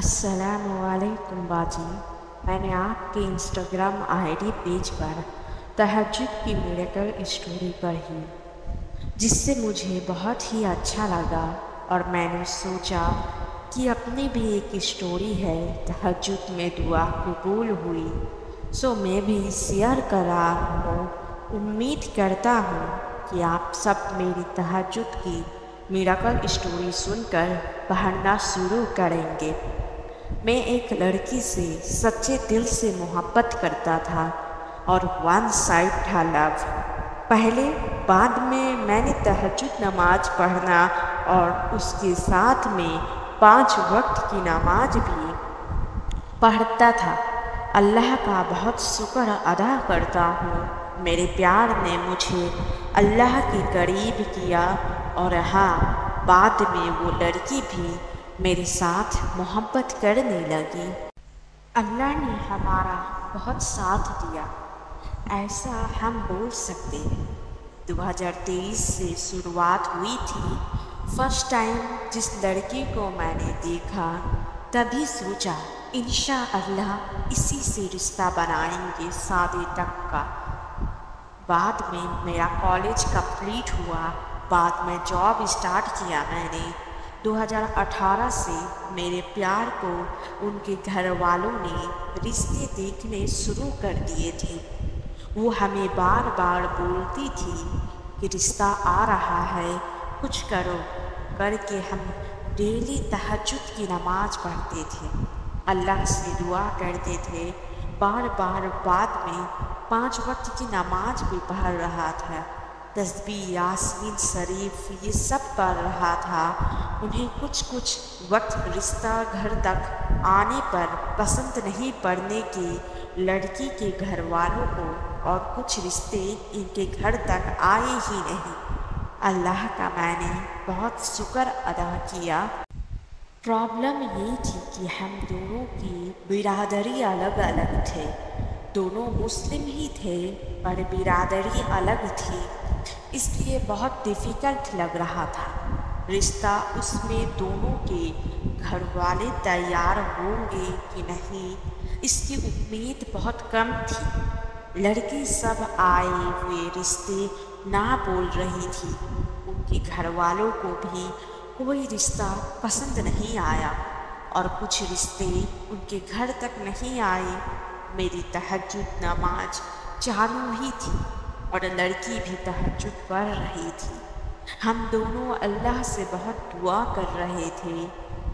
अस्सलाम वालेकुम बाजी। मैंने आपके इंस्टाग्राम आईडी पेज पर तहज्जुद की मिरेकल स्टोरी पढ़ी, जिससे मुझे बहुत ही अच्छा लगा और मैंने सोचा कि अपनी भी एक स्टोरी है तहज्जुद में दुआ कबूल हुई, सो मैं भी शेयर कर रहा हूँ। उम्मीद करता हूँ कि आप सब मेरी तहज्जुद की मिरेकल स्टोरी सुनकर पढ़ना शुरू करेंगे। मैं एक लड़की से सच्चे दिल से मोहब्बत करता था और वन साइड था लव। पहले बाद में मैंने तहज्जुद नमाज पढ़ना और उसके साथ में 5 वक्त की नमाज भी पढ़ता था। अल्लाह का बहुत शुक्र अदा करता हूँ, मेरे प्यार ने मुझे अल्लाह के करीब किया और हाँ, बाद में वो लड़की भी मेरे साथ मोहब्बत करने लगी। अल्लाह ने हमारा बहुत साथ दिया, ऐसा हम बोल सकते हैं। 2023 से शुरुआत हुई थी। फर्स्ट टाइम जिस लड़की को मैंने देखा तभी सोचा इंशाअल्लाह इसी से रिश्ता बनाएंगे शादी तक का। बाद में मेरा कॉलेज कंप्लीट हुआ, बाद में जॉब स्टार्ट किया मैंने। 2018 से मेरे प्यार को उनके घर वालों ने रिश्ते देखने शुरू कर दिए थे। वो हमें बार बार बोलती थी कि रिश्ता आ रहा है, कुछ करो करके हम डेली तहज्जुद की नमाज पढ़ते थे, अल्लाह से दुआ करते थे। बार बार बाद में 5 वक्त की नमाज भी पढ़ रहा था, तस्बीह यासीन शरीफ ये सब पढ़ रहा था। उन्हें कुछ वक्त रिश्ता घर तक आने पर पसंद नहीं पड़ने की लड़की के घर वालों को, और कुछ रिश्ते इनके घर तक आए ही नहीं। अल्लाह का मैंने बहुत शुक्र अदा किया। प्रॉब्लम ये थी कि हम दोनों की बिरादरी अलग अलग थे। दोनों मुस्लिम ही थे पर बिरादरी अलग थी, इसलिए बहुत डिफ़िकल्ट लग रहा था रिश्ता। उसमें दोनों के घर वाले तैयार होंगे कि नहीं, इसकी उम्मीद बहुत कम थी। लड़की सब आए हुए रिश्ते ना बोल रही थी, उनके घर वालों को भी कोई रिश्ता पसंद नहीं आया और कुछ रिश्ते उनके घर तक नहीं आए। मेरी तहज्जुद नमाज चालू ही थी और लड़की भी तहज्जुद पढ़ रही थी। हम दोनों अल्लाह से बहुत दुआ कर रहे थे।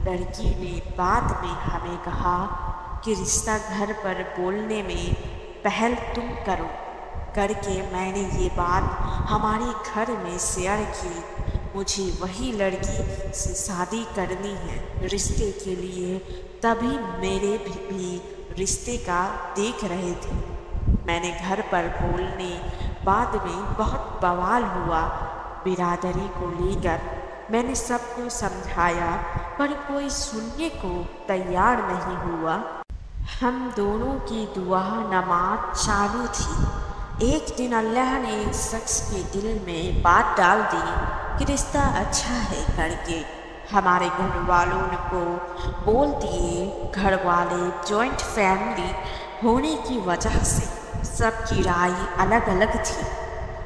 लड़की ने बाद में हमें कहा कि रिश्ता घर पर बोलने में पहल तुम करो करके मैंने ये बात हमारे घर में शेयर की। मुझे वही लड़की से शादी करनी है रिश्ते के लिए, तभी मेरे भी रिश्ते का देख रहे थे। मैंने घर पर बोलने बाद में बहुत बवाल हुआ बिरादरी को लेकर। मैंने सबको समझाया पर कोई सुनने को तैयार नहीं हुआ। हम दोनों की दुआ नमाज चालू थी। एक दिन अल्लाह ने एक शख्स के दिल में बात डाल दी कि रिश्ता अच्छा है करके। हमारे घर वालों को बोल दिए। घर वाले जॉइंट फैमिली होने की वजह से सबकी राय अलग अलग थी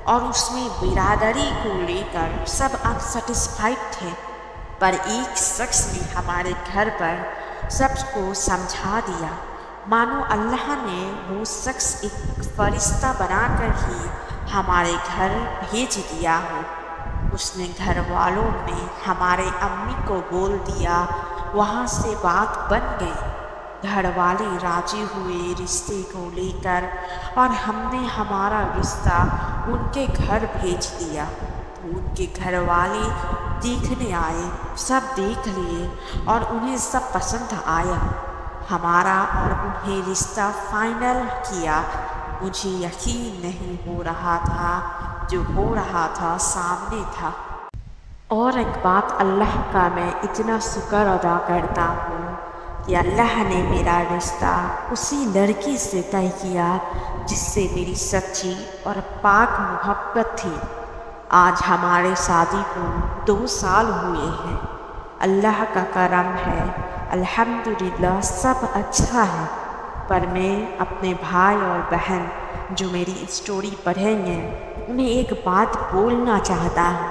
और उसमें बिरादरी को लेकर सब अनसेटिस्फाइड थे। पर एक शख्स ने हमारे घर पर सबको समझा दिया, मानो अल्लाह ने वो शख्स एक फरिश्ता बनाकर ही हमारे घर भेज दिया हो। उसने घर वालों ने हमारे अम्मी को बोल दिया, वहाँ से बात बन गई। घर वाले राजी हुए रिश्ते को लेकर और हमने हमारा रिश्ता उनके घर भेज दिया। तो उनके घर वाले देखने आए, सब देख लिए और उन्हें सब पसंद आया। हमारा और उन्हें रिश्ता फाइनल किया। मुझे यकीन नहीं हो रहा था, जो हो रहा था सामने था। और एक बात अल्लाह का मैं इतना शुक्र अदा करता हूँ कि अल्लाह ने मेरा रिश्ता उसी लड़की से तय किया जिससे मेरी सच्ची और पाक मोहब्बत थी। आज हमारे शादी को 2 साल हुए हैं। अल्लाह का करम है अल्हम्दुलिल्लाह सब अच्छा है, पर मैं अपने भाई और बहन जो मेरी स्टोरी पढ़ेंगे उन्हें एक बात बोलना चाहता हूँ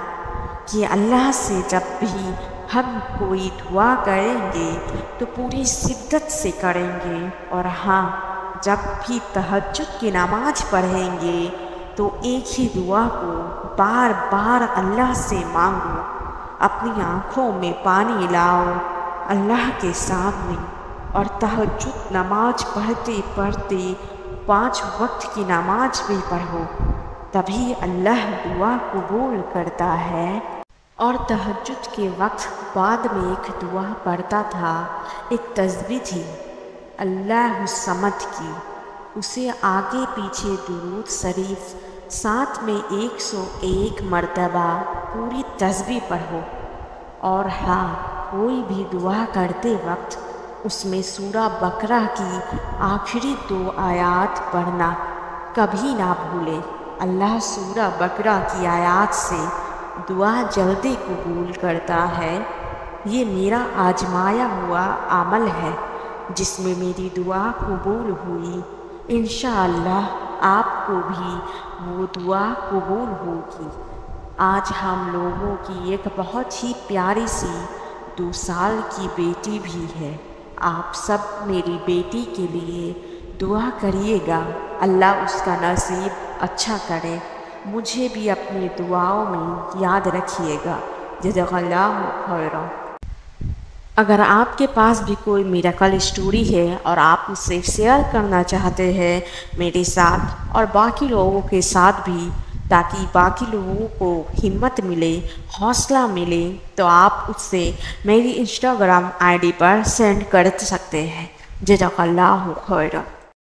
कि अल्लाह से जब भी हम कोई दुआ करेंगे तो पूरी शिद्दत से करेंगे, और हाँ, जब भी तहज्जुद की नमाज पढ़ेंगे तो एक ही दुआ को बार बार अल्लाह से मांगो। अपनी आँखों में पानी लाओ अल्लाह के सामने, और तहज्जुद नमाज पढ़ते पढ़ते 5 वक्त की नमाज भी पढ़ो, तभी अल्लाह दुआ कबूल करता है। और तहज्जुद के वक्त बाद में एक दुआ पढ़ता था, एक तस्बीह थी अल्लाहु समद की, उसे आगे पीछे दुरूद शरीफ साथ में 101 मरतबा पूरी तस्बीह पढ़ो। और हाँ, कोई भी दुआ करते वक्त उसमें सूरा बकरा की आखिरी 2 आयात पढ़ना कभी ना भूले। अल्लाह सूरा बकरा की आयात से दुआ जल्दी कबूल करता है। ये मेरा आजमाया हुआ अमल है जिसमें मेरी दुआ कबूल हुई। इंशाअल्लाह आपको भी वो दुआ कबूल होगी। आज हम लोगों की एक बहुत ही प्यारी सी 2 साल की बेटी भी है। आप सब मेरी बेटी के लिए दुआ करिएगा, अल्लाह उसका नसीब अच्छा करे। मुझे भी अपनी दुआओं में याद रखिएगा। जज़ाकल्लाहु खैरा। अगर आपके पास भी कोई मिरेकल स्टोरी है और आप उसे शेयर करना चाहते हैं मेरे साथ और बाकी लोगों के साथ भी, ताकि बाकी लोगों को हिम्मत मिले, हौसला मिले, तो आप उससे मेरी इंस्टाग्राम आईडी पर सेंड कर सकते हैं। जज़ाकल्लाहु खैरा।